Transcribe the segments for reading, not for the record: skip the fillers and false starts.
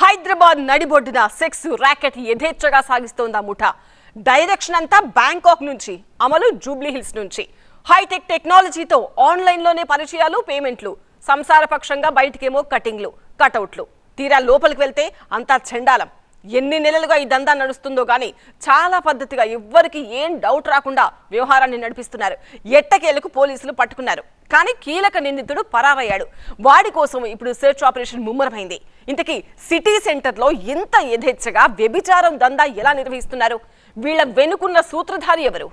హైదరాబాద్ నడిబొడ్డున sex racket యథేచ్ఛగా సాగిస్తోంది ముఠా. డైరెక్షన్ అంతా బ్యాంకాక్ నుంచి, అమలు జూబ్లీ హిల్స్ నుంచి. హైటెక్ టెక్నాలజీతో ఆన్లైన్లోనే పరిచయాలు, పేమెంట్లు. సంసారపక్షంగా బయటికేమో కటింగ్లు, కటౌట్లు. తీరా లోపలికి వెళ్తే అంతా చెండాలం. ఎన్ని నెలలుగా ఈ దందా నడుస్తుందో గానీ చాలా పద్ధతిగా ఎవ్వరికి ఏం డౌట్ రాకుండా వ్యవహారాన్ని నడిపిస్తున్నారు. ఎట్టకేలకు పోలీసులు పట్టుకున్నారు. కానీ కీలక నిందితుడు పరారయ్యాడు. వాడి కోసం ఇప్పుడు సెర్చ్ ఆపరేషన్ ముమ్మరమైంది. ఇంతకీ సిటీ సెంటర్లో ఇంత యథేచ్ఛగా వ్యభిచారం దందా ఎలా నిర్వహిస్తున్నారు? వీళ్ళ వెనుకున్న సూత్రధారి ఎవరు?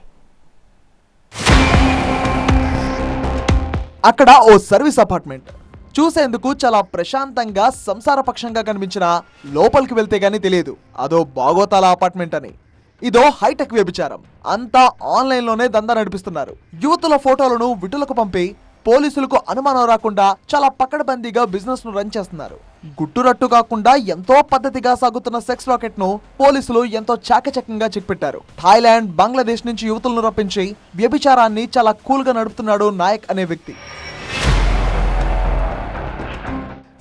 అక్కడ ఓ సర్వీస్ అపార్ట్మెంట్ చూసేందుకు చాలా ప్రశాంతంగా సంసారపక్షంగా కనిపించిన లోపలికి వెళ్తే గానీ తెలియదు అదో బాగోతాల అపార్ట్మెంట్ అని. ఇదో హైటెక్ వ్యభిచారం. అంతా ఆన్లైన్లోనే దందా నడిపిస్తున్నారు. యువతుల ఫోటోలను విటులకు పంపి పోలీసులకు అనుమానం రాకుండా చాలా పకడ్బందీగా బిజినెస్ ను రన్ చేస్తున్నారు. గుట్టురట్టు కాకుండా ఎంతో పద్ధతిగా సాగుతున్న సెక్స్ రాకెట్ ను పోలీసులు ఎంతో చాకచక్యంగా చిక్పెట్టారు. థాయిలాండ్, బంగ్లాదేశ్ నుంచి యువతులను రప్పించి వ్యభిచారాన్ని చాలా కూల్ గా నడుపుతున్నాడు నాయక్ అనే వ్యక్తి.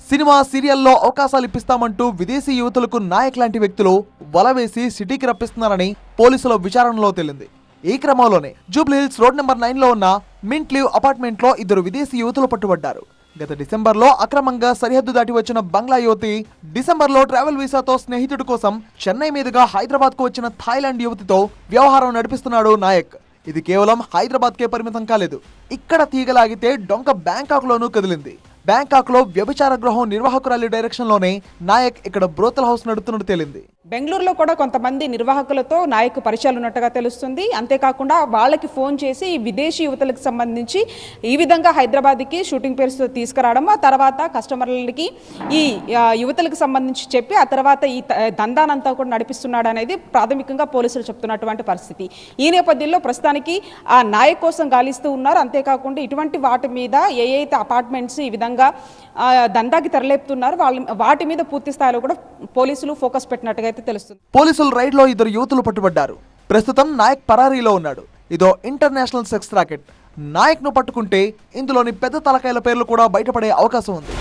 సినిమా, సీరియల్లో అవకాశాలు ఇప్పిస్తామంటూ విదేశీ యువతులకు నాయక్ లాంటి వ్యక్తులు వలవేసి సిటీకి రప్పిస్తున్నారని పోలీసుల విచారణలో తేలింది. ఈ క్రమంలోనే జూబ్లీ హిల్స్ రోడ్ నెంబర్ 9 లో ఉన్న మింట్ లీవ్ అపార్ట్మెంట్ లో 2 విదేశీ యువతులు పట్టుబడ్డారు. గత డిసెంబర్లో అక్రమంగా సరిహద్దు దాటి వచ్చిన బంగ్లా యువతి డిసెంబర్లో ట్రావెల్ వీసాతో స్నేహితుడి కోసం చెన్నై మీదుగా హైదరాబాద్ కు వచ్చిన థాయిలాండ్ యువతితో వ్యవహారం నడిపిస్తున్నాడు నాయక్. ఇది కేవలం హైదరాబాద్ కే పరిమితం కాలేదు. ఇక్కడ తీగలాగితే డొంక బ్యాంకాక్ లోనూ కదిలింది. బ్యాంకాక్ లో వ్యభిచార గృహం నిర్వాహకురాలి డైరెక్షన్ లోనే నాయక్ ఇక్కడ బ్రోతల్ హౌస్ నడుపుతున్నట్టు తేలింది. బెంగళూరులో కూడా కొంతమంది నిర్వాహకులతో నాయక్ పరిచయాలు ఉన్నట్టుగా తెలుస్తుంది. అంతేకాకుండా వాళ్ళకి ఫోన్ చేసి విదేశీ యువతలకు సంబంధించి ఈ విధంగా హైదరాబాద్కి షూటింగ్ పేరుతో తీసుకురావడం, ఆ తర్వాత కస్టమర్లకి ఈ యువతలకు సంబంధించి చెప్పి ఆ తర్వాత ఈ దందానంతా కూడా నడిపిస్తున్నాడు అనేది ప్రాథమికంగా పోలీసులు చెప్తున్నటువంటి పరిస్థితి. ఈ నేపథ్యంలో ప్రస్తుతానికి ఆ నాయక్ కోసం గాలిస్తూ ఉన్నారు. అంతేకాకుండా ఇటువంటి వాటి మీద ఏదైతే అపార్ట్మెంట్స్ ఈ విధంగా దందాకి తెరలేపుతున్నారు వాటి మీద పూర్తి స్థాయిలో కూడా పోలీసులు ఫోకస్ పెట్టినట్టుగా అయితే తెలుస్తుంది. పోలీసుల రైడ్ లో 2 యువతులు పట్టుబడ్డారు. ప్రస్తుతం నాయక్ పరారీలో ఉన్నాడు. ఇదో ఇంటర్నేషనల్ సెక్స్ రాకెట్. నాయక్ ను పట్టుకుంటే ఇందులోని పెద్ద తలకాయల పేర్లు కూడా బయటపడే అవకాశం ఉంది.